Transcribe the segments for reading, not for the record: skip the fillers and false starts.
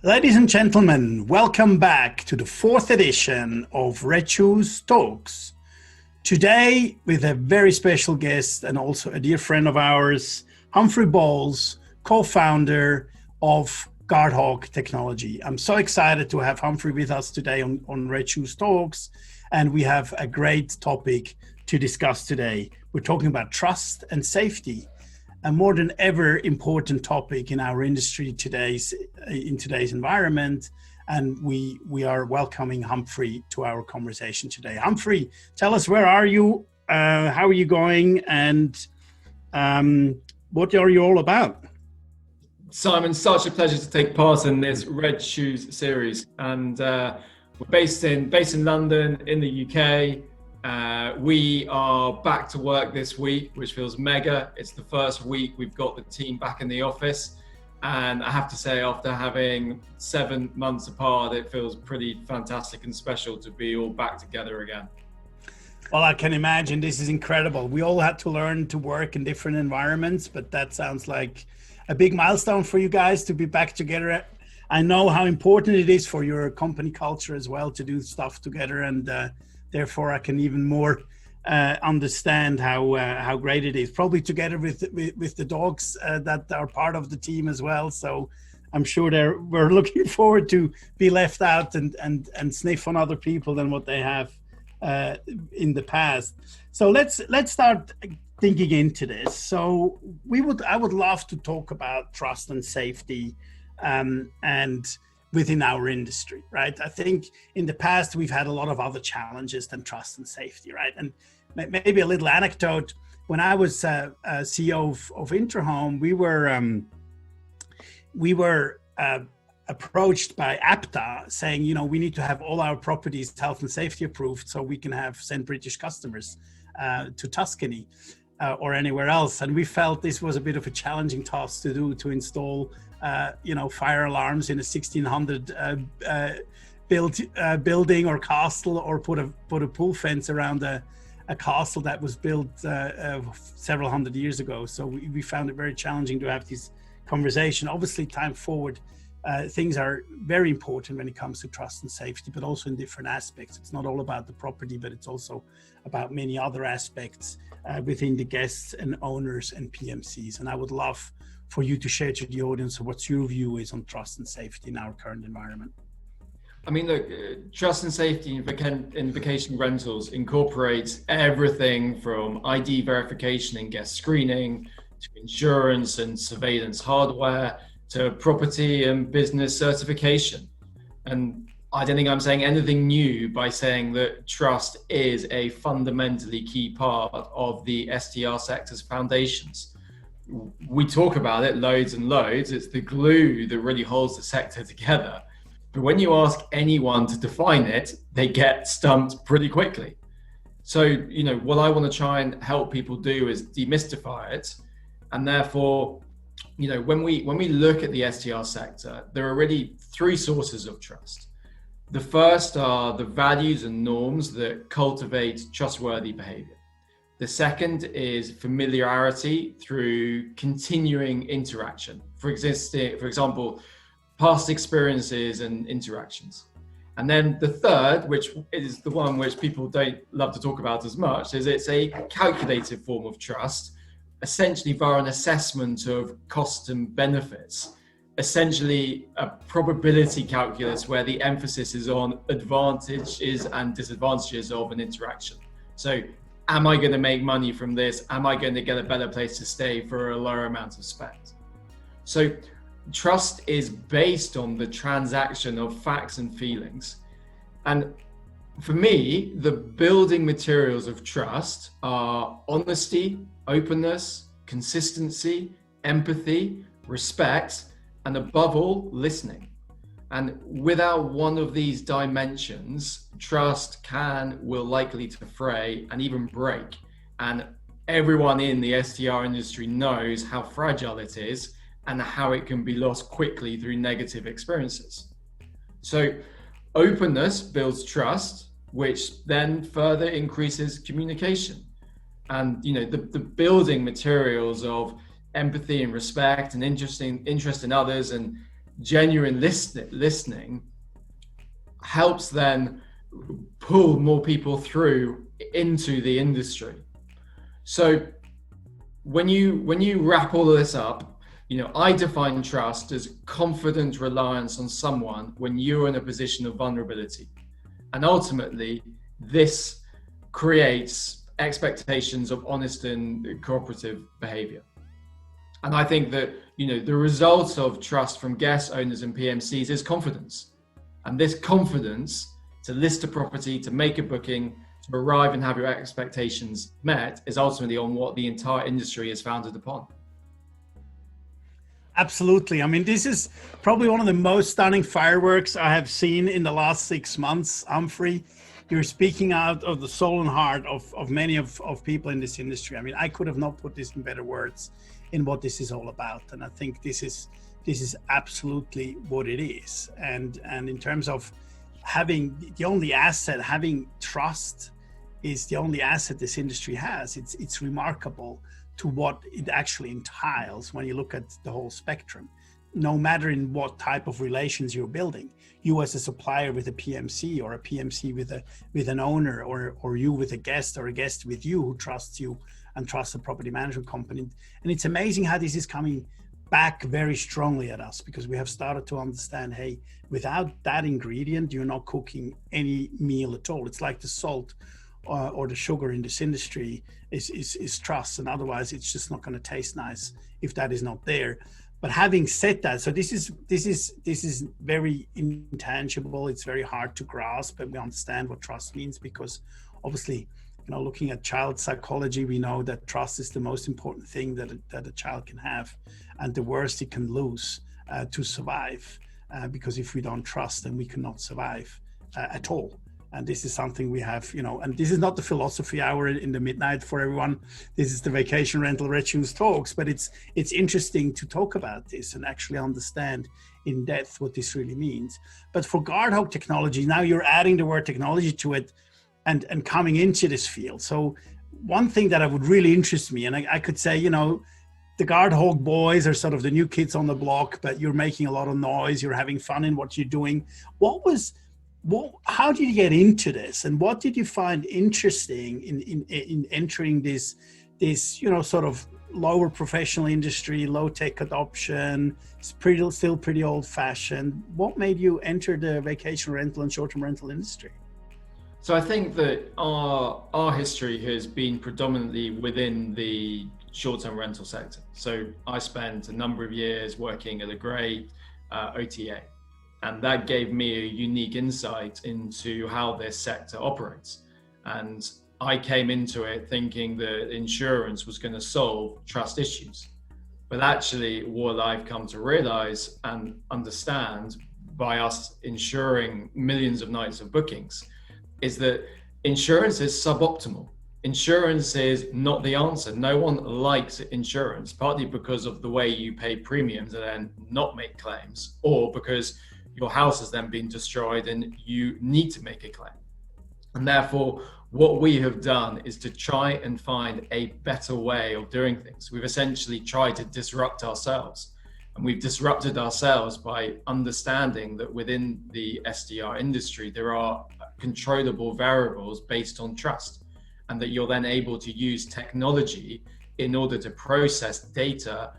Ladies and gentlemen, welcome back to the fourth edition of Red Shoes Talks. Today, with a very special guest and also a dear friend of ours, Humphrey Bowles, co-founder of GuardHog technology. I'm so excited to have Humphrey with us today on Red Shoes Talks, and we have a great topic to discuss today. We're talking about trust and safety. A more than ever important topic in our industry in today's environment, and we are welcoming Humphrey to our conversation today. Humphrey, tell us, where are you, how are you going, and what are you all about? Simon, such a pleasure to take part in this Red Shoes series, and we're based in London in the UK. We are back to work this week, which feels mega. It's the first week we've got the team back in the office. And I have to say, after having 7 months apart, it feels pretty fantastic and special to be all back together again. Well, I can imagine. This is incredible. We all had to learn to work in different environments, but that sounds like a big milestone for you guys to be back together. I know how important it is for your company culture as well to do stuff together, and therefore, I can even more understand how great it is. Probably together with the dogs that are part of the team as well. So I'm sure we're looking forward to be left out and sniff on other people than what they have in the past. So let's start thinking into this. So I would love to talk about trust and safety and within our industry, right? I think in the past, we've had a lot of other challenges than trust and safety, right? And maybe a little anecdote. When I was CEO of Interhome, we were approached by APTA saying, we need to have all our properties health and safety approved so we can send British customers to Tuscany or anywhere else. And we felt this was a bit of a challenging task to do, to install fire alarms in a 1600 building or castle, or put a pool fence around a castle that was built several hundred years ago. So we found it very challenging to have this conversation. Obviously, time forward, things are very important when it comes to trust and safety, but also in different aspects. It's not all about the property, but it's also about many other aspects within the guests and owners and PMCs. And I would love for you to share to the audience what your view is on trust and safety in our current environment. I mean, look, trust and safety in vacation rentals incorporates everything from ID verification and guest screening to insurance and surveillance hardware to property and business certification. And I don't think I'm saying anything new by saying that trust is a fundamentally key part of the STR sector's foundations. We talk about it loads and loads. It's the glue that really holds the sector together. But when you ask anyone to define it, they get stumped pretty quickly. So, what I want to try and help people do is demystify it. And therefore, when we look at the STR sector, there are really three sources of trust. The first are the values and norms that cultivate trustworthy behavior. The second is familiarity through continuing interaction. For example, past experiences and interactions. And then the third, which is the one which people don't love to talk about as much, is it's a calculated form of trust, essentially via an assessment of costs and benefits, essentially a probability calculus where the emphasis is on advantages and disadvantages of an interaction. So, am I going to make money from this? Am I going to get a better place to stay for a lower amount of spend? So trust is based on the transaction of facts and feelings. And for me, the building materials of trust are honesty, openness, consistency, empathy, respect, and above all, listening. And without one of these dimensions, trust will likely to fray and even break. And everyone in the STR industry knows how fragile it is and how it can be lost quickly through negative experiences. So openness builds trust, which then further increases communication. And the building materials of empathy and respect and interest in others and genuine listening helps then pull more people through into the industry. So when you wrap all of this up, I define trust as confident reliance on someone when you're in a position of vulnerability. And ultimately, this creates expectations of honest and cooperative behavior. And I think that, the result of trust from guests, owners, and PMCs is confidence. And this confidence to list a property, to make a booking, to arrive and have your expectations met is ultimately on what the entire industry is founded upon. Absolutely. I mean, this is probably one of the most stunning fireworks I have seen in the last 6 months, Humphrey. You're speaking out of the soul and heart of many of people in this industry. I mean, I could have not put this in better words in what this is all about. And I think this is absolutely what it is. And in terms of having trust is the only asset this industry has. It's remarkable to what it actually entiles when you look at the whole spectrum. No matter in what type of relations you're building, you as a supplier with a PMC, or a PMC with an owner, or you with a guest, or a guest with you who trusts you and trusts a property management company. And it's amazing how this is coming back very strongly at us, because we have started to understand, hey, without that ingredient, you're not cooking any meal at all. It's like the salt or the sugar in this industry is trust, and otherwise it's just not going to taste nice if that is not there. But having said that, so this is very intangible. It's very hard to grasp, but we understand what trust means, because obviously, looking at child psychology, we know that trust is the most important thing that a child can have, and the worst it can lose to survive. Because if we don't trust, then we cannot survive at all. And this is something we have, and this is not the philosophy hour in the midnight for everyone. This is the Vacation Rental Red Shoes Talks, but it's interesting to talk about this and actually understand in depth what this really means. But for GuardHog technology, now you're adding the word technology to it and coming into this field. So one thing that would really interest me, and I could say, the GuardHog boys are sort of the new kids on the block, but you're making a lot of noise, you're having fun in what you're doing. How did you get into this, and what did you find interesting in entering this sort of lower professional industry, low tech adoption? It's still pretty old fashioned. What made you enter the vacation rental and short-term rental industry? So I think that our history has been predominantly within the short-term rental sector. So I spent a number of years working at a great OTA. And that gave me a unique insight into how this sector operates. And I came into it thinking that insurance was going to solve trust issues. But actually, what I've come to realize and understand by us insuring millions of nights of bookings is that insurance is suboptimal. Insurance is not the answer. No one likes insurance, partly because of the way you pay premiums and then not make claims, or because your house has then been destroyed and you need to make a claim. And therefore, what we have done is to try and find a better way of doing things. We've essentially tried to disrupt ourselves. And we've disrupted ourselves by understanding that within the SDR industry, there are controllable variables based on trust, and that you're then able to use technology in order to process data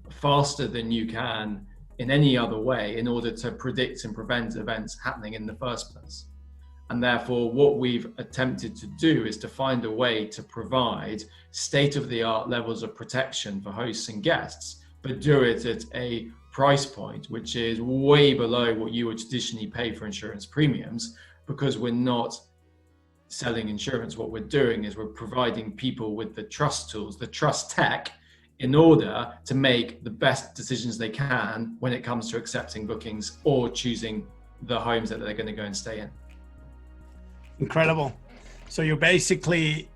faster than you can in any other way in order to predict and prevent events happening in the first place. And therefore, what we've attempted to do is to find a way to provide state-of-the-art levels of protection for hosts and guests, but do it at a price point which is way below what you would traditionally pay for insurance premiums, because we're not selling insurance. What we're doing is we're providing people with the trust tools, the trust tech, in order to make the best decisions they can when it comes to accepting bookings or choosing the homes that they're going to go and stay in. Incredible. So you're basically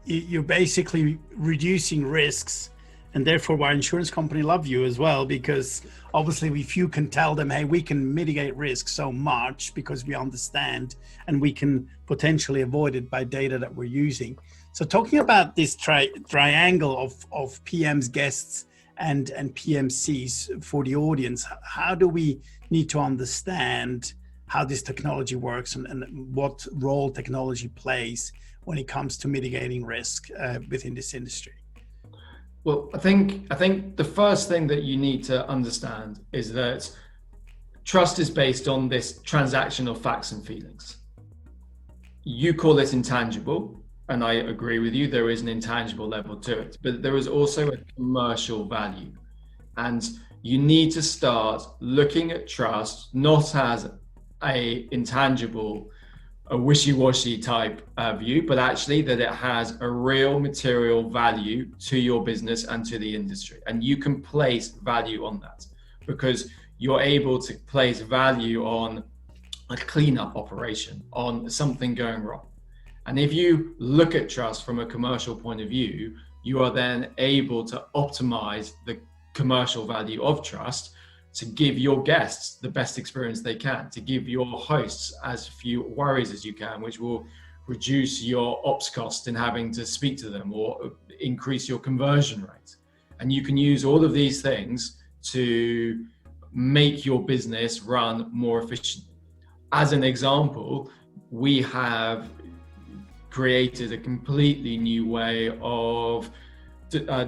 reducing risks, and therefore why insurance company love you as well, because obviously if you can tell them, hey, we can mitigate risk so much because we understand and we can potentially avoid it by data that we're using. So talking about this triangle of PMs, guests, and PMCs for the audience. How do we need to understand how this technology works and what role technology plays when it comes to mitigating risk within this industry? Well, I think the first thing that you need to understand is that trust is based on this transaction of facts and feelings. You call it intangible, and I agree with you, there is an intangible level to it, but there is also a commercial value. And you need to start looking at trust not as a intangible, a wishy-washy type view, but actually that it has a real material value to your business and to the industry. And you can place value on that because you're able to place value on a cleanup operation, on something going wrong. And if you look at trust from a commercial point of view, you are then able to optimize the commercial value of trust to give your guests the best experience they can, to give your hosts as few worries as you can, which will reduce your ops cost in having to speak to them or increase your conversion rate. And you can use all of these things to make your business run more efficiently. As an example, we have created a completely new way of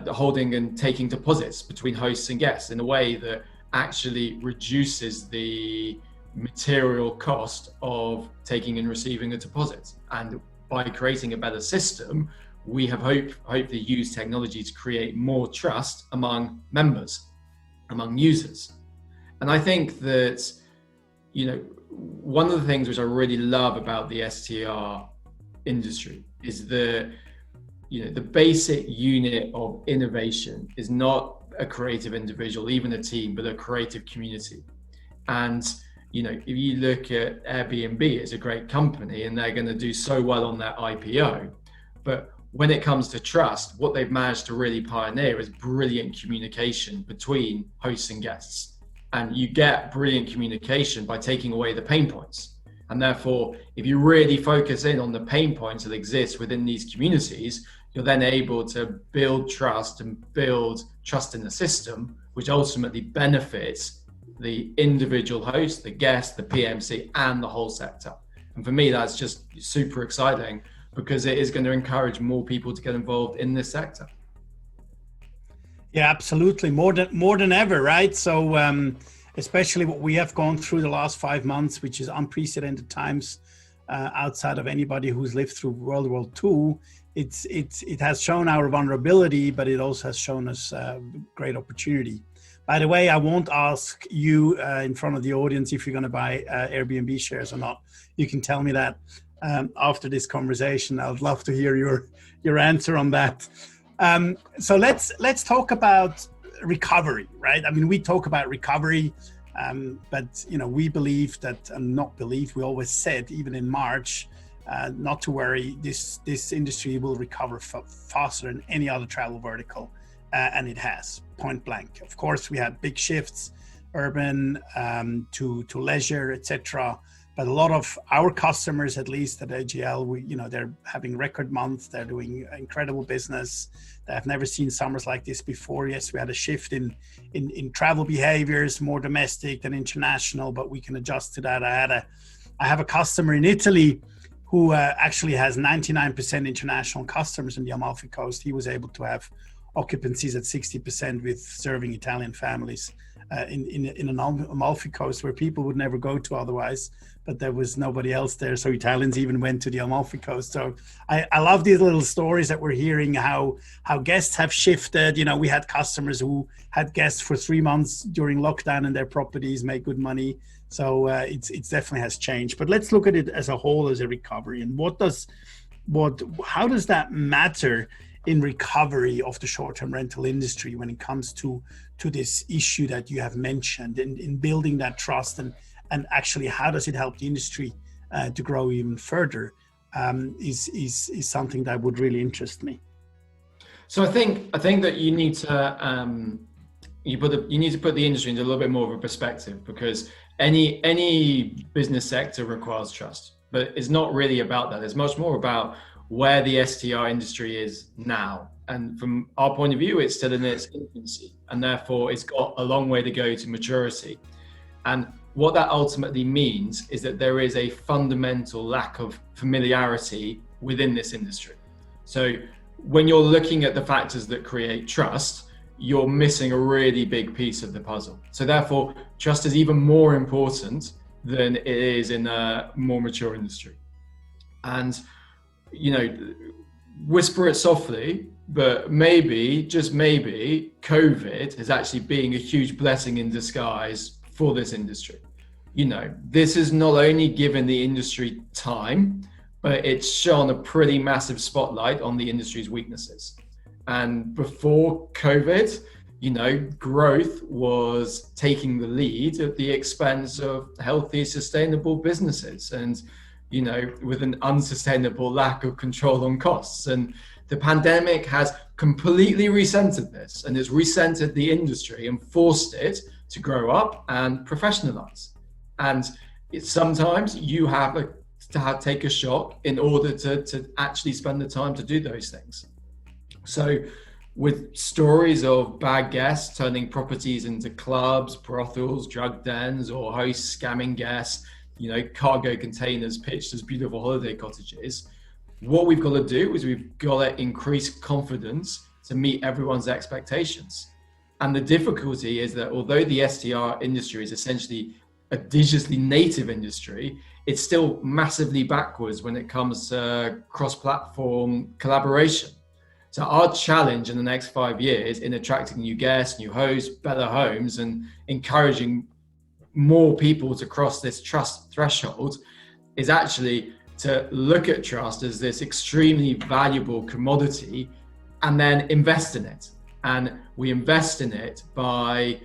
holding and taking deposits between hosts and guests in a way that actually reduces the material cost of taking and receiving a deposit. And by creating a better system, we have hopefully used technology to create more trust among members, among users. And I think that, one of the things which I really love about the STR industry is the basic unit of innovation is not a creative individual, even a team, but a creative community. And if you look at Airbnb, it's a great company and they're going to do so well on their IPO. But when it comes to trust, what they've managed to really pioneer is brilliant communication between hosts and guests. And you get brilliant communication by taking away the pain points. And therefore, if you really focus in on the pain points that exist within these communities, you're then able to build trust and build trust in the system, which ultimately benefits the individual host, the guest, the PMC, and the whole sector. And for me, that's just super exciting because it is going to encourage more people to get involved in this sector. Yeah, absolutely. More than ever, right? So especially what we have gone through the last 5 months, which is unprecedented times outside of anybody who's lived through World War II. It has shown our vulnerability, but it also has shown us great opportunity. By the way, I won't ask you in front of the audience if you're going to buy Airbnb shares or not. You can tell me that after this conversation. I would love to hear your answer on that. So let's talk about recovery, right? I mean, we talk about recovery, but we believe that, we always said, even in March, not to worry, this industry will recover faster than any other travel vertical, and it has, point blank. Of course, we had big shifts, urban to leisure, etc. But a lot of our customers, at least at AJL, they're having record months. They're doing incredible business. They have never seen summers like this before. Yes, we had a shift in travel behaviors, more domestic than international, but we can adjust to that. I have a customer in Italy who actually has 99% international customers in the Amalfi Coast. He was able to have occupancies at 60% with serving Italian families in an Amalfi Coast where people would never go to otherwise, but there was nobody else there. So Italians even went to the Amalfi Coast. So I love these little stories that we're hearing, how guests have shifted. We had customers who had guests for 3 months during lockdown in their properties, made good money. So it's definitely has changed. But let's look at it as a whole, as a recovery. And how does that matter in recovery of the short-term rental industry when it comes to this issue that you have mentioned in building that trust and actually how does it help the industry to grow even further is something that would really interest me. So I think that you need to you need to put the industry into a little bit more of a perspective, because any business sector requires trust, but it's not really about that. It's much more about where the STR industry is now. And from our point of view, it's still in its infancy. and therefore it's got a long way to go to maturity. And what that ultimately means is that there is a fundamental lack of familiarity within this industry. So when you're looking at the factors that create trust, you're missing a really big piece of the puzzle. So therefore, trust is even more important than it is in a more mature industry. And, you know, whisper it softly, but maybe, just maybe, COVID is actually being a huge blessing in disguise for this industry. You know, this has not only given the industry time, but it's shone a pretty massive spotlight on the industry's weaknesses. And before COVID, you know, growth was taking the lead at the expense of healthy, sustainable businesses and, you know, with an unsustainable lack of control on costs. And the pandemic has completely recentered this, and has recentered the industry and forced it to grow up and professionalize. And sometimes you have to take a shock in order to actually spend the time to do those things. So with stories of bad guests turning properties into clubs, brothels, drug dens, or hosts scamming guests, you know, cargo containers pitched as beautiful holiday cottages, what we've got to do is we've got to increase confidence to meet everyone's expectations. And the difficulty is that although the STR industry is essentially a digitally native industry, it's still massively backwards when it comes to cross-platform collaboration. So our challenge in the next 5 years in attracting new guests, new hosts, better homes, and encouraging more people to cross this trust threshold is actually to look at trust as this extremely valuable commodity and then invest in it. And we invest in it by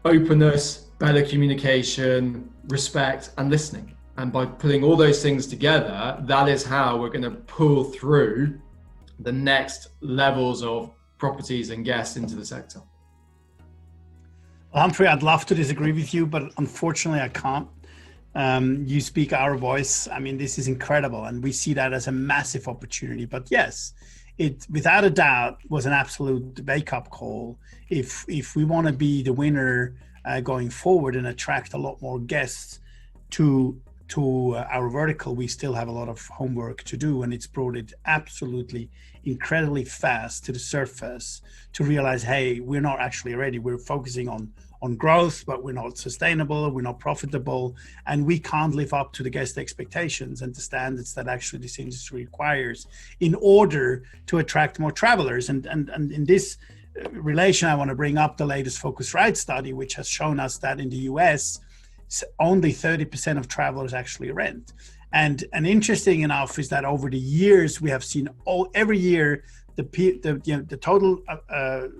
openness, better communication, respect, and listening. And by putting all those things together, that is how we're going to pull through the next levels of properties and guests into the sector. Well, Humphrey, I'd love to disagree with you, but unfortunately I can't. You speak our voice. I mean, this is incredible, and we see that as a massive opportunity. But yes, it without a doubt was an absolute wake-up call. If we want to be the winner going forward and attract a lot more guests to our vertical, we still have a lot of homework to do, and it's brought it absolutely incredibly fast to the surface to realize, hey, we're not actually ready. We're focusing on growth, but we're not sustainable, we're not profitable, and we can't live up to the guest expectations and the standards that actually this industry requires in order to attract more travelers. And in this relation, I want to bring up the latest Focusrite study, which has shown us that in the US, only 30% of travelers actually rent. And interesting enough is that over the years, we have seen every year, the total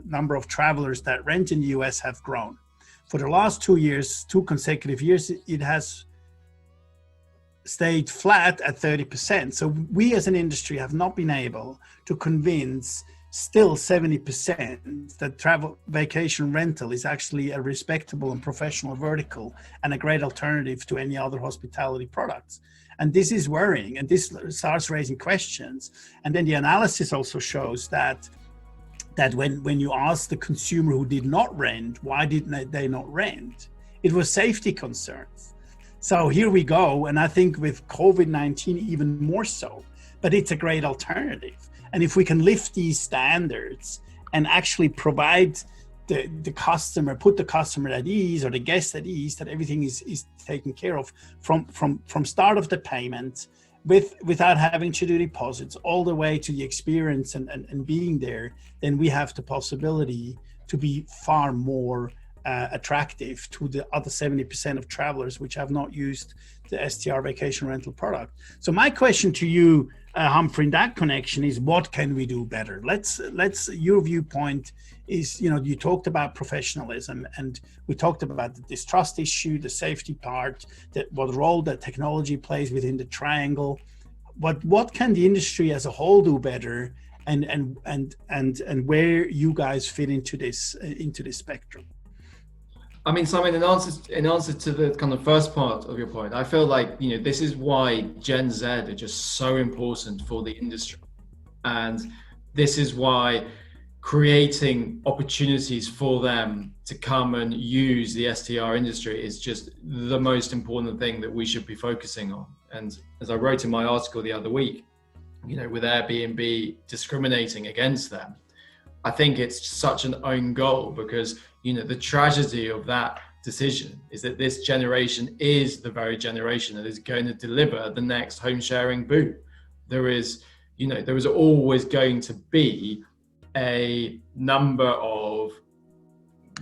number of travelers that rent in the US have grown. For the last 2 years, 2 consecutive years, it has stayed flat at 30%. So we as an industry have not been able to convince still 70% that travel vacation rental is actually a respectable and professional vertical and a great alternative to any other hospitality products. And this is worrying, and this starts raising questions. And then the analysis also shows that when you ask the consumer who did not rent, why didn't they not rent? It was safety concerns. So here we go. And I think with COVID-19, even more so, but it's a great alternative. And if we can lift these standards and actually provide the customer, put the customer at ease or the guest at ease, that everything is taken care of from start of the payment without having to do deposits all the way to the experience and being there, then we have the possibility to be far more attractive to the other 70% of travelers which have not used the STR vacation rental product. So my question to you, Humphrey, in that connection is, what can we do better? Let's your viewpoint is, you know, you talked about professionalism, and we talked about the distrust issue, the safety part, what role that technology plays within the triangle. What can the industry as a whole do better, and where you guys fit into this spectrum? I mean, Simon, in answer to the kind of first part of your point, I feel like, you know, this is why Gen Z are just so important for the industry. And this is why, creating opportunities for them to come and use the STR industry is just the most important thing that we should be focusing on. And as I wrote in my article the other week, with Airbnb discriminating against them, I think it's such an own goal, because the tragedy of that decision is that this generation is the very generation that is going to deliver the next home sharing boom. There is always going to be a number of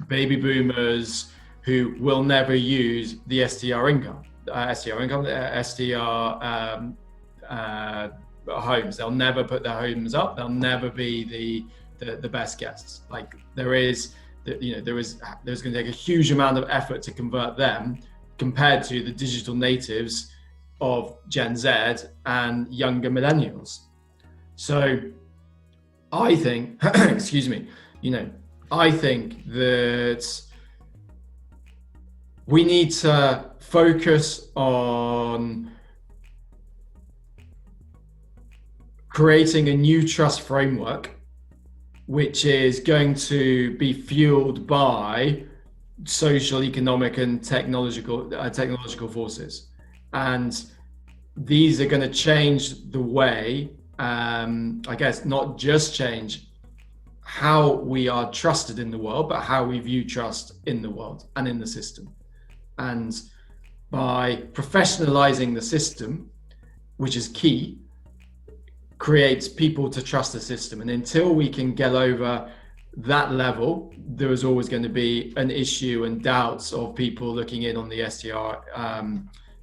baby boomers who will never use the homes. They'll never put their homes up. They'll never be the best guests. Like there's going to take a huge amount of effort to convert them compared to the digital natives of Gen Z and younger millennials. So I think, excuse me, I think that we need to focus on creating a new trust framework, which is going to be fueled by social, economic, and technological forces. And these are going to change the way, I guess, not just change how we are trusted in the world, but how we view trust in the world and in the system. And by professionalizing the system, which is key, creates people to trust the system. And until we can get over that level, there is always going to be an issue and doubts of people looking in on the STR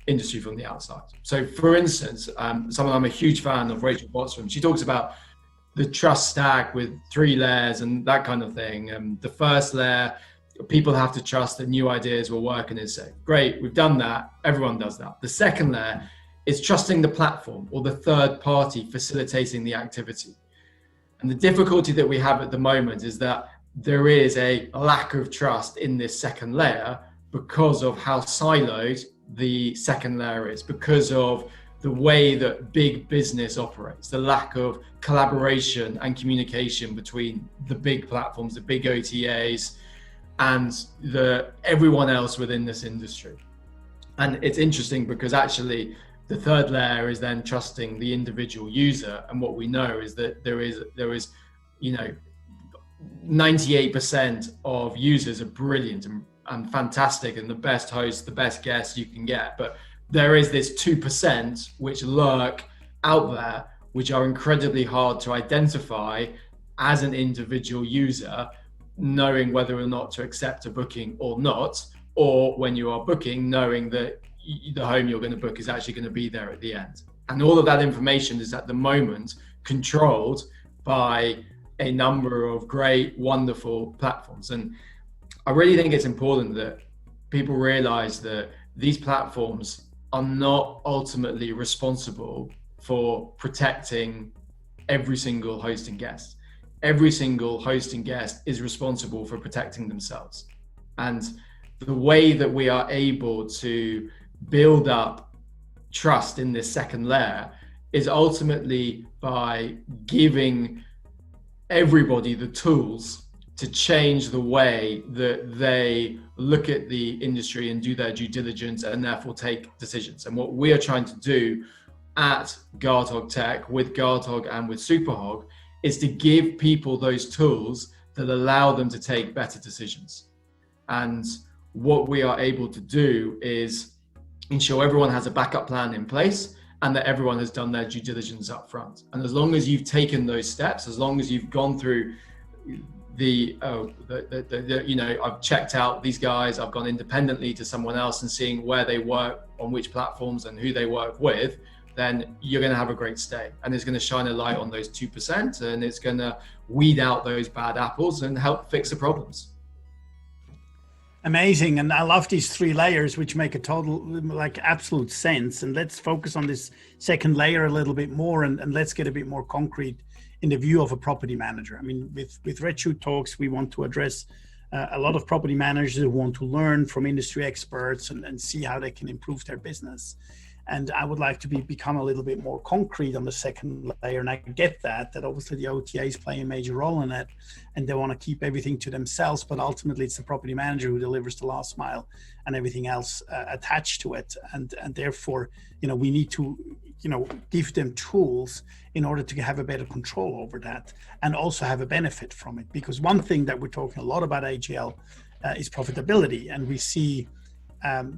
industry from the outside. So for instance, someone I'm a huge fan of, Rachel Botsford, she talks about the trust stack with 3 layers and that kind of thing. And the first layer, people have to trust that new ideas will work and is safe. Great, we've done that. Everyone does that. The second layer is trusting the platform or the third party facilitating the activity. And the difficulty that we have at the moment is that there is a lack of trust in this second layer because of how siloed the second layer is, because of the way that big business operates, the lack of collaboration and communication between the big platforms, the big OTAs, and everyone else within this industry. And it's interesting because actually the third layer is then trusting the individual user. And what we know is that there is 98% of users are brilliant and fantastic and the best hosts, the best guests you can get. But there is this 2% which lurk out there, which are incredibly hard to identify as an individual user, knowing whether or not to accept a booking or not, or when you are booking, knowing that the home you're going to book is actually going to be there at the end. And all of that information is at the moment controlled by a number of great, wonderful platforms. And I really think it's important that people realize that these platforms are not ultimately responsible for protecting every single host and guest. Every single host and guest is responsible for protecting themselves. And the way that we are able to build up trust in this second layer is ultimately by giving everybody the tools to change the way that they look at the industry and do their due diligence and therefore take decisions. And what we are trying to do at GuardHog Tech with GuardHog and with SuperHog is to give people those tools that allow them to take better decisions. And what we are able to do is ensure everyone has a backup plan in place and that everyone has done their due diligence up front. And as long as you've taken those steps, as long as you've gone through I've checked out these guys, I've gone independently to someone else and seeing where they work, on which platforms and who they work with, then you're going to have a great stay. And it's going to shine a light on those 2% and it's going to weed out those bad apples and help fix the problems. Amazing. And I love these 3 layers, which make a absolute sense. And let's focus on this second layer a little bit more and let's get a bit more concrete in the view of a property manager. I mean, with Red Shoe Talks, we want to address a lot of property managers who want to learn from industry experts and see how they can improve their business. And I would like to become a little bit more concrete on the second layer. And I get that obviously the OTAs play a major role in it, and they want to keep everything to themselves, but ultimately it's the property manager who delivers the last mile and everything else attached to it. And therefore, we need to, give them tools in order to have a better control over that and also have a benefit from it. Because one thing that we're talking a lot about AJL is profitability. And we see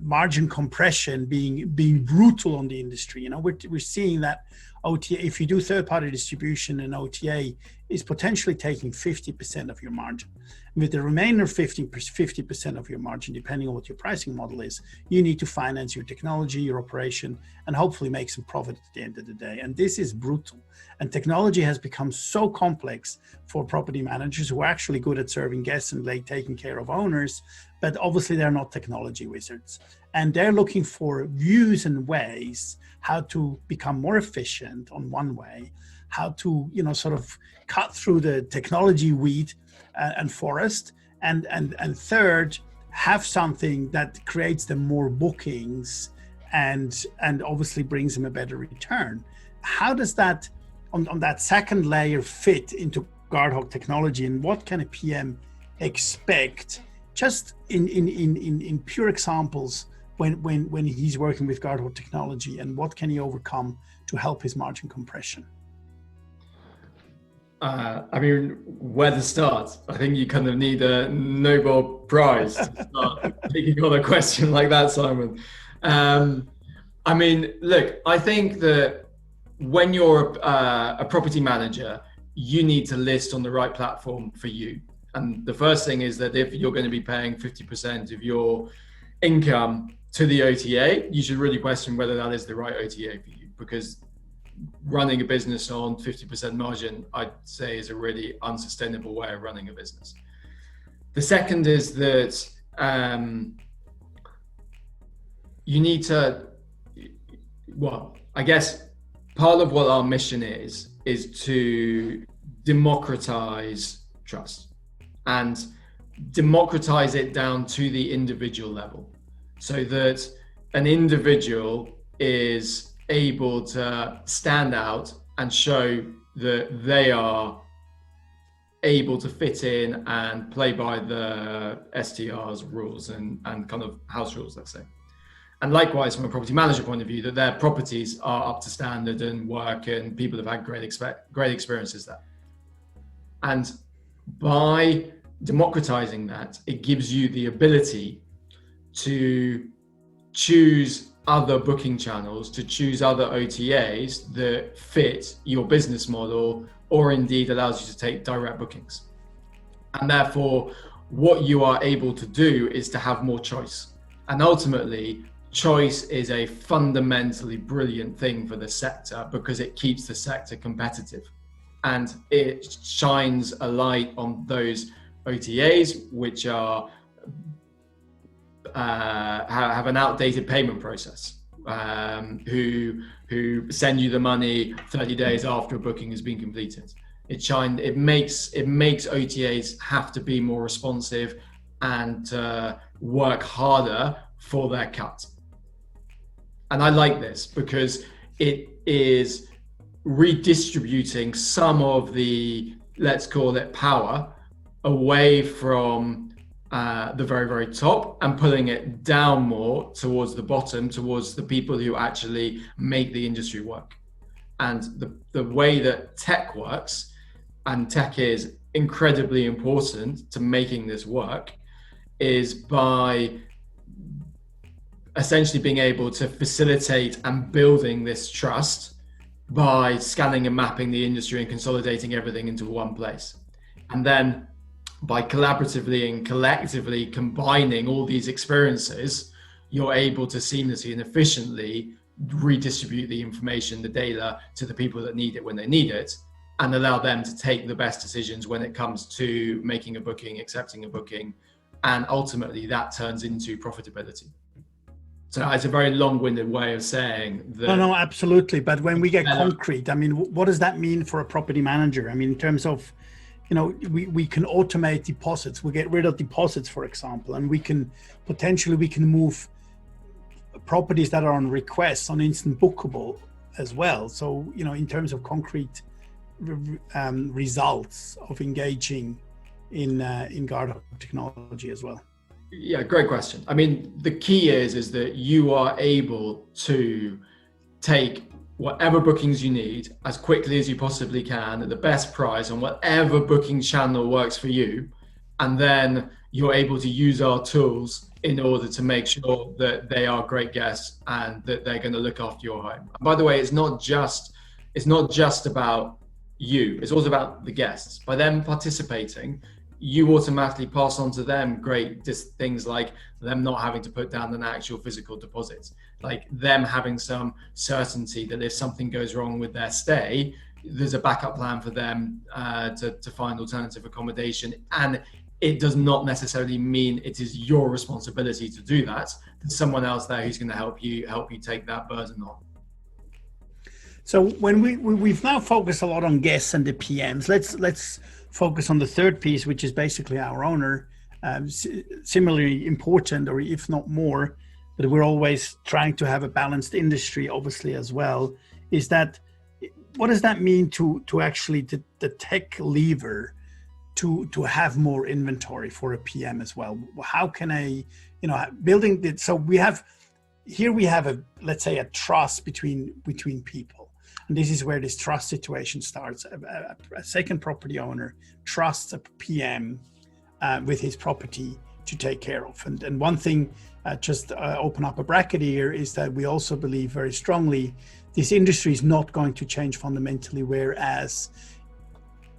margin compression being brutal on the industry. We're seeing that OTA, if you do third-party distribution, and OTA is potentially taking 50% of your margin. With the remainder 50% of your margin, depending on what your pricing model is, you need to finance your technology, your operation, and hopefully make some profit at the end of the day. And this is brutal. And technology has become so complex for property managers who are actually good at serving guests and taking care of owners, but obviously they're not technology wizards. And they're looking for views and ways how to become more efficient on one way, how to, sort of cut through the technology weed and forest. And third, have something that creates them more bookings and obviously brings them a better return. How does that, on that second layer, fit into GuardHog technology, and what can a PM expect just in pure examples when he's working with GuardHog technology, and what can he overcome to help his margin compression? Where to start? I think you kind of need a Nobel Prize to start taking on a question like that, Simon. Look, I think that when you're a property manager, you need to list on the right platform for you. And the first thing is that if you're going to be paying 50% of your income to the OTA, you should really question whether that is the right OTA for you, because running a business on 50% margin, I'd say, is a really unsustainable way of running a business. The second is that you need to, I guess part of what our mission is to democratize trust and democratize it down to the individual level, so that an individual is able to stand out and show that they are able to fit in and play by the STR's rules and kind of house rules, let's say. And likewise, from a property manager point of view, that their properties are up to standard and work, and people have had great experiences there. And by democratizing that, it gives you the ability to choose other booking channels, to choose other OTAs that fit your business model, or indeed allows you to take direct bookings. And therefore, what you are able to do is to have more choice. And ultimately, choice is a fundamentally brilliant thing for the sector, because it keeps the sector competitive. And it shines a light on those OTAs which are have an outdated payment process, who send you the money 30 days after a booking has been completed. It makes OTAs have to be more responsive and work harder for their cut. And I like this because it is redistributing some of the, let's call it, power away from the very, very top and pulling it down more towards the bottom, towards the people who actually make the industry work. And the way that tech works, and tech is incredibly important to making this work, is by essentially being able to facilitate and building this trust by scanning and mapping the industry and consolidating everything into one place. And then by collaboratively and collectively combining all these experiences, you're able to seamlessly and efficiently redistribute the information, the data, to the people that need it when they need it, and allow them to take the best decisions when it comes to making a booking, accepting a booking, and ultimately that turns into profitability. So it's a very long-winded way of saying that. No, absolutely. But when we get concrete, I mean, what does that mean for a property manager? I mean, in terms of, we can automate deposits. We get rid of deposits, for example, and we can move properties that are on request, on instant bookable as well. So, you know, in terms of concrete results of engaging in GuardHog technology as well. Yeah, great question. I mean, the key is that you are able to take whatever bookings you need as quickly as you possibly can at the best price on whatever booking channel works for you. And then you're able to use our tools in order to make sure that they are great guests and that they're going to look after your home. And by the way, it's not just about you, it's also about the guests. By them participating, you automatically pass on to them great things like them not having to put down an actual physical deposit, like them having some certainty that if something goes wrong with their stay, there's a backup plan for them to find alternative accommodation. And it does not necessarily mean it is your responsibility to do that. There's someone else there who's going to help you take that burden on. So when we've now focused a lot on guests and the PMs, let's focus on the third piece, which is basically our owner. Similarly important, or if not more, but we're always trying to have a balanced industry, obviously, as well. Is that, what does that mean to actually the tech lever to have more inventory for a PM as well? How can building it? So we have let's say a trust between people. And this is where this trust situation starts. A second property owner trusts a PM with his property to take care of. And one thing, open up a bracket here, is that we also believe very strongly this industry is not going to change fundamentally, whereas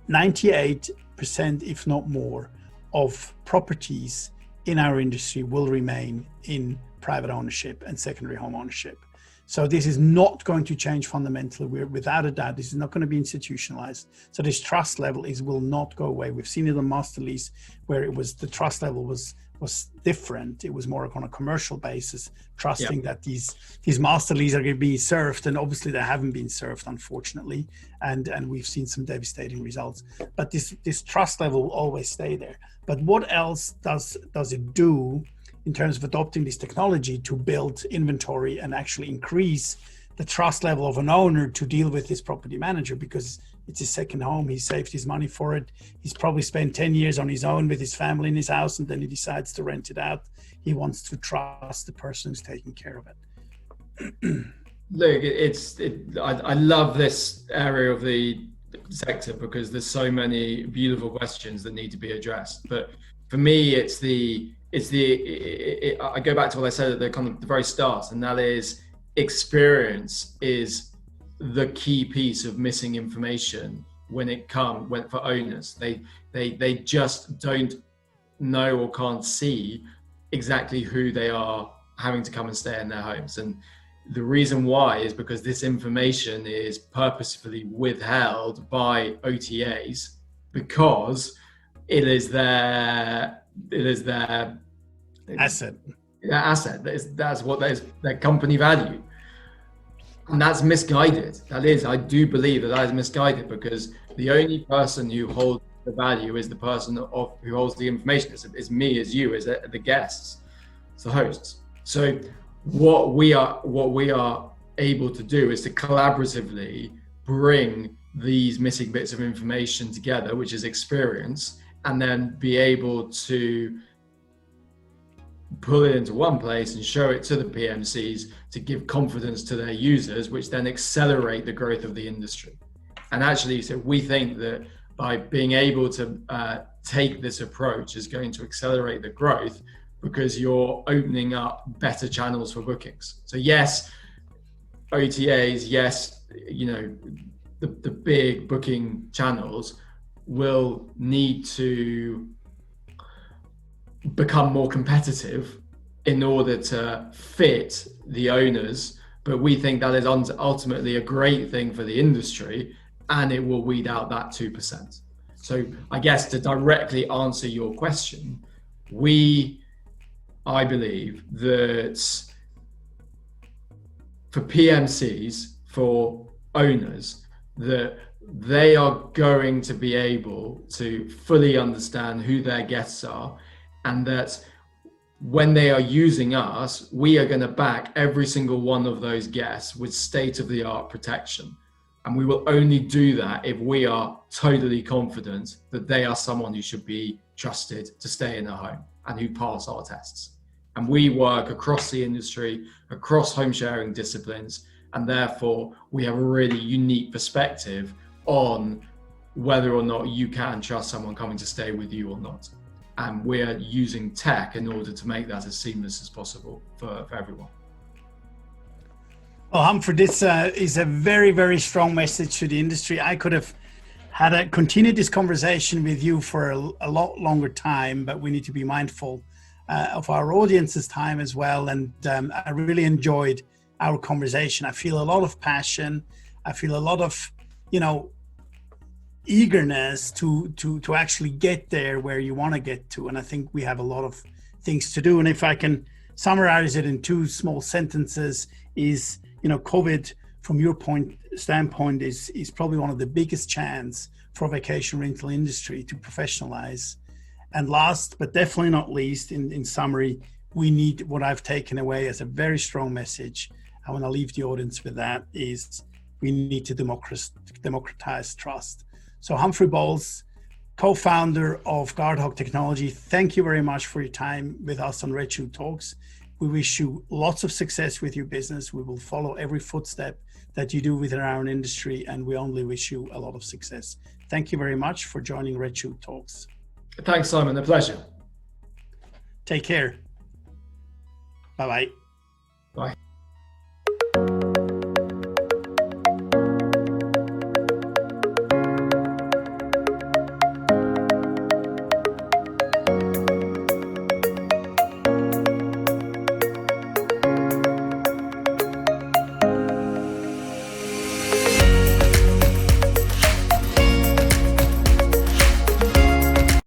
98%, if not more, of properties in our industry will remain in private ownership and secondary home ownership. So this is not going to change fundamentally. We're without a doubt, this is not going to be institutionalized. So this trust level will not go away. We've seen it on master lease, where the trust level was different. It was more on a commercial basis, trusting that these master leases are going to be served, and obviously they haven't been served, unfortunately, and we've seen some devastating results. But this trust level will always stay there. But what else does it do in terms of adopting this technology to build inventory and actually increase the trust level of an owner to deal with his property manager? Because it's his second home, he saved his money for it. He's probably spent 10 years on his own with his family in his house, and then he decides to rent it out. He wants to trust the person who's taking care of it. Look, I love this area of the sector because there's so many beautiful questions that need to be addressed. But for me, I go back to what I said at the very start, and that is experience is the key piece of missing information for owners. They just don't know or can't see exactly who they are having to come and stay in their homes. And the reason why is because this information is purposefully withheld by OTAs, because it is their asset. That's what their company value. And that's misguided. I do believe that is misguided, because the only person who holds the value is the person who holds the information. It's me, as you, as the guests, it's the hosts. So what we are able to do is to collaboratively bring these missing bits of information together, which is experience, and then be able to pull it into one place and show it to the PMCs to give confidence to their users, which then accelerate the growth of the industry. And actually, so we think that by being able to take this approach is going to accelerate the growth, because you're opening up better channels for bookings. So yes, OTAs, yes, the big booking channels will need to become more competitive in order to fit the owners, but we think that is ultimately a great thing for the industry, and it will weed out that 2%. So I guess to directly answer your question, I believe that for PMCs, for owners, that they are going to be able to fully understand who their guests are, and that when they are using us, we are going to back every single one of those guests with state-of-the-art protection. And we will only do that if we are totally confident that they are someone who should be trusted to stay in a home and who pass our tests. And we work across the industry, across home sharing disciplines, and therefore we have a really unique perspective on whether or not you can trust someone coming to stay with you or not. And we're using tech in order to make that as seamless as possible for everyone. Well, Humphrey, this is a very, very strong message to the industry. I could have continued this conversation with you for a lot longer time, but we need to be mindful of our audience's time as well. And I really enjoyed our conversation. I feel a lot of passion. I feel a lot of, eagerness to actually get there where you want to get to. And I think we have a lot of things to do. And if I can summarize it in 2 small sentences, is, COVID from your standpoint is probably one of the biggest chance for vacation rental industry to professionalize. And last, but definitely not least, in summary, we need, what I've taken away as a very strong message, I want to leave the audience with that, is we need to democratize trust. So Humphrey Bowles, co-founder of GuardHog Technology, thank you very much for your time with us on Red Shoe Talks. We wish you lots of success with your business. We will follow every footstep that you do within our own industry, and we only wish you a lot of success. Thank you very much for joining Red Shoe Talks. Thanks, Simon. A pleasure. Take care. Bye-bye. Bye.